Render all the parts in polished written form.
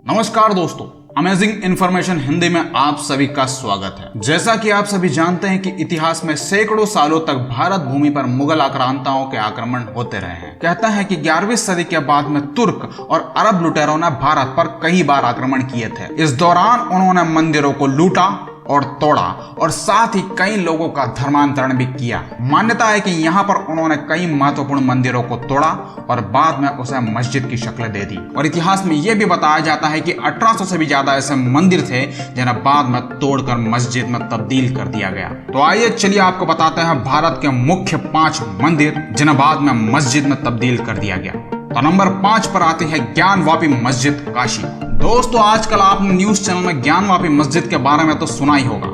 नमस्कार दोस्तों, amazing information Hindi में आप सभी का स्वागत है। जैसा कि आप सभी जानते हैं कि इतिहास में सैकड़ों सालों तक भारत भूमि पर मुगल आक्रांताओं के आक्रमण होते रहे हैं। कहता है कि 11वीं सदी के बाद में तुर्क और अरब लुटेरों ने भारत पर कई बार आक्रमण किए थे। इस दौरान उन्होंने मंदिरों को लूटा और तोड़ा और साथ ही कई लोगों का धर्मांतरण भी किया। मान्यता है कि यहाँ पर उन्होंने कई महत्वपूर्ण मंदिरों को तोड़ा और बाद में उसे मस्जिद की शक्ल दे दी। और इतिहास में यह भी बताया जाता है कि 1800 से भी ज्यादा ऐसे मंदिर थे जिन्हें बाद में तोड़कर मस्जिद में तब्दील कर दिया गया। तो आइए चलिए आपको बताते हैं भारत के मुख्य 5 मंदिर जिन्हें बाद में मस्जिद में तब्दील कर दिया गया। तो नंबर 5 पर आती है ज्ञानवापी मस्जिद काशी। दोस्तों, आजकल आपने न्यूज चैनल में ज्ञानवापी मस्जिद के बारे में तो सुना ही होगा।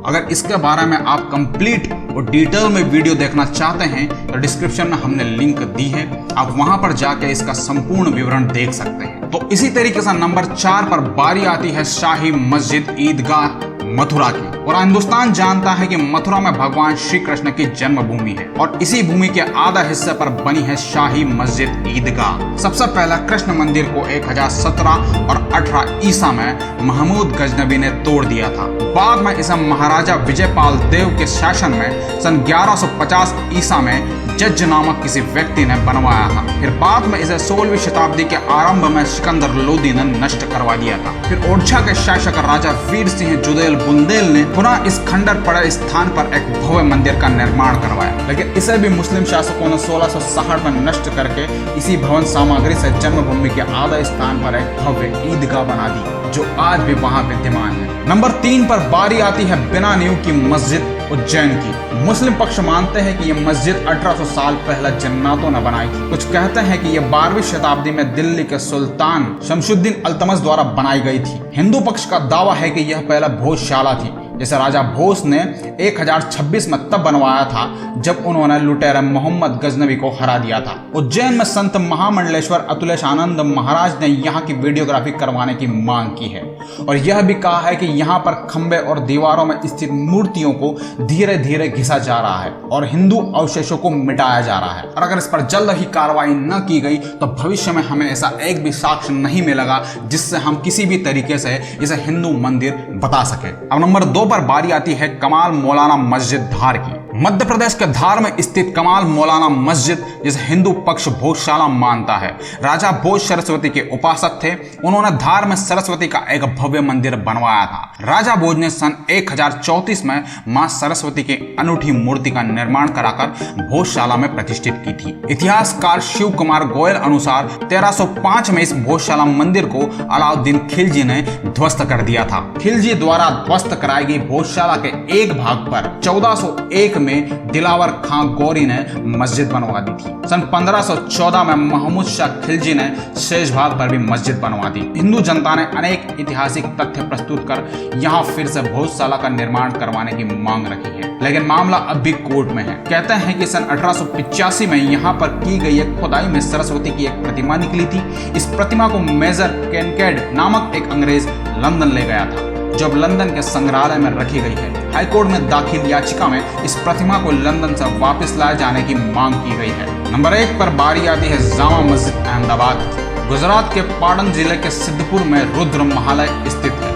अगर इसके बारे में आप कंप्लीट और डिटेल में वीडियो देखना चाहते हैं तो डिस्क्रिप्शन में हमने लिंक दी है, आप वहां पर जाके इसका संपूर्ण विवरण देख सकते हैं। तो इसी तरीके से नंबर 4 पर बारी आती है शाही मस्जिद ईदगाह मथुरा की। और हिंदुस्तान जानता है कि मथुरा में भगवान श्री कृष्ण की जन्मभूमि है और इसी भूमि के आधा हिस्से पर बनी है शाही मस्जिद ईदगाह। सबसे पहला कृष्ण मंदिर को 1017 और 18 ईसा में महमूद गजनबी ने तोड़ दिया था। बाद में इसे महाराजा विजयपाल देव के शासन में सन 1150 ईसा में जज नामक किसी व्यक्ति ने बनवाया था। फिर बाद में इसे 16वीं शताब्दी के आरंभ में सिकंदर लोदी ने नष्ट करवा दिया था। फिर ओरछा के शासक राजा वीर सिंह जुदेल बुंदेल ने पुनः इस खंडर पड़े स्थान पर एक भव्य मंदिर का निर्माण करवाया, लेकिन इसे भी मुस्लिम शासकों ने 1660 में नष्ट करके इसी भवन सामग्री से जन्मभूमि के आधा स्थान पर एक भव्य ईदगाह बना दी, जो आज भी वहां विद्यमान है। नंबर 3 पर बारी आती है बिना नींव की मस्जिद उज्जैन की। मुस्लिम पक्ष मानते हैं कि यह मस्जिद 1800 साल पहले जन्नातों ने बनाई थी। कुछ कहते हैं कि यह 12वीं शताब्दी में दिल्ली के सुल्तान शमशुद्दीन अल्तमश द्वारा बनाई गई थी। हिंदू पक्ष का दावा है कि यह पहला भोजशाला थी, जिसे राजा भोज ने 1026 में तब बनवाया था जब उन्होंने लुटेरे मोहम्मद गजनबी को हरा दिया था। उज्जैन में संत महामंडलेश्वर अतुलेशानंद महाराज ने यहाँ की वीडियोग्राफी करवाने की मांग की है और यह भी कहा है कि यहाँ पर खंबे और दीवारों में स्थित मूर्तियों को धीरे धीरे घिसा जा रहा है और हिंदू अवशेषों को मिटाया जा रहा है, और अगर इस पर जल्द ही कार्रवाई न की गई तो भविष्य में हमें ऐसा एक भी साक्ष्य नहीं मिलेगा जिससे हम किसी भी तरीके से इसे हिंदू मंदिर बता सके। अब नंबर 2 पर बारी आती है कमाल मौलाना मस्जिद धार की। मध्य प्रदेश के धार में स्थित कमाल मौलाना मस्जिद, जिसे हिंदू पक्ष भोजशाला मानता है, राजा भोज सरस्वती के उपासक थे। उन्होंने धार में सरस्वती का एक भव्य मंदिर बनवाया था। राजा भोज ने सन 1034 में मां सरस्वती की अनूठी मूर्ति का निर्माण कराकर भोजशाला में प्रतिष्ठित की थी। इतिहासकार शिव कुमार गोयल अनुसार 1305 में इस भोजशाला मंदिर को अलाउद्दीन खिलजी ने ध्वस्त कर दिया था। खिलजी द्वारा ध्वस्त कराई गई भोजशाला के एक भाग पर 1401 में दिलावर खां गौरी ने मस्जिद बनवा दी थी। सन 1514 में महमूद शाह खिलजी ने शेष भाग पर भी मस्जिद बनवा दी। हिंदू जनता ने अनेक ऐतिहासिक तथ्य प्रस्तुत कर यहाँ फिर से भोजशाला का निर्माण करवाने की मांग रखी है, लेकिन मामला अब भी कोर्ट में है। कहते हैं कि सन 1885 में यहाँ पर की गई एक खुदाई में सरस्वती की एक प्रतिमा निकली थी। इस प्रतिमा को मेजर केनकेड नामक एक अंग्रेज लंदन ले गया था, जो अब लंदन के संग्रहालय में रखी गई है। हाईकोर्ट में दाखिल याचिका में इस प्रतिमा को लंदन से वापस लाए जाने की मांग की गई है। नंबर 1 पर बारी आती है जामा मस्जिद अहमदाबाद। गुजरात के पाटन जिले के सिद्धपुर में रुद्र महालय स्थित है।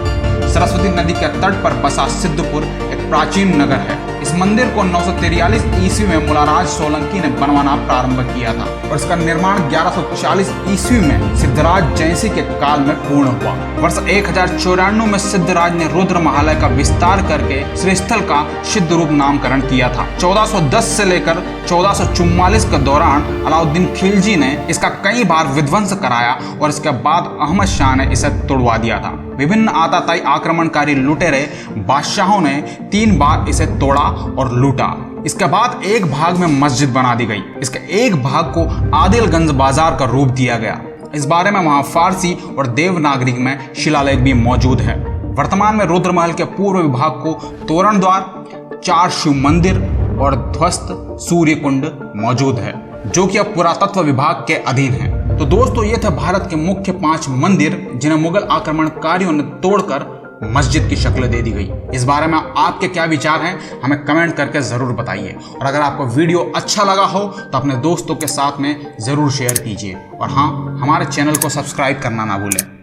सरस्वती नदी के तट पर बसा सिद्धपुर एक प्राचीन नगर है। इस मंदिर को 943 ईस्वी में मुलाराज सोलंकी ने बनवाना प्रारंभ किया था और इसका निर्माण 1140 ईस्वी में सिद्धराज जयसिंह के काल में पूर्ण हुआ। वर्ष 1094 में सिद्धराज ने रुद्र महालय का विस्तार करके श्रीस्थल का सिद्ध रूप नामकरण किया था। 1410 से लेकर 1444 के दौरान अलाउद्दीन खिलजी ने इसका कई बार विध्वंस कराया और इसके बाद अहमद शाह ने इसे तोड़वा दिया था। विभिन्न आताताई आक्रमणकारी लुटेरे बादशाहों ने 3 बार इसे तोड़ा और लूटा। इसके बाद एक भाग में मस्जिद बना दी गई। इसके एक भाग को आदिलगंज बाजार का रूप दिया गया। इस बारे में वहां फारसी और देवनागरी में शिलालेख भी मौजूद है। वर्तमान में रुद्र महल के पूर्व विभाग को तोरण द्वार, 4 शिव मंदिर और ध्वस्त सूर्य कुंड मौजूद है, जो कि अब पुरातत्व विभाग के अधीन है। तो दोस्तों, ये थे भारत के मुख्य 5 मंदिर जिन्हें मुगल आक्रमणकारियों ने तोड़कर मस्जिद की शक्ल दे दी गई। इस बारे में आपके क्या विचार हैं, हमें कमेंट करके जरूर बताइए। और अगर आपको वीडियो अच्छा लगा हो तो अपने दोस्तों के साथ में जरूर शेयर कीजिए और हाँ, हमारे चैनल को सब्सक्राइब करना ना भूलें।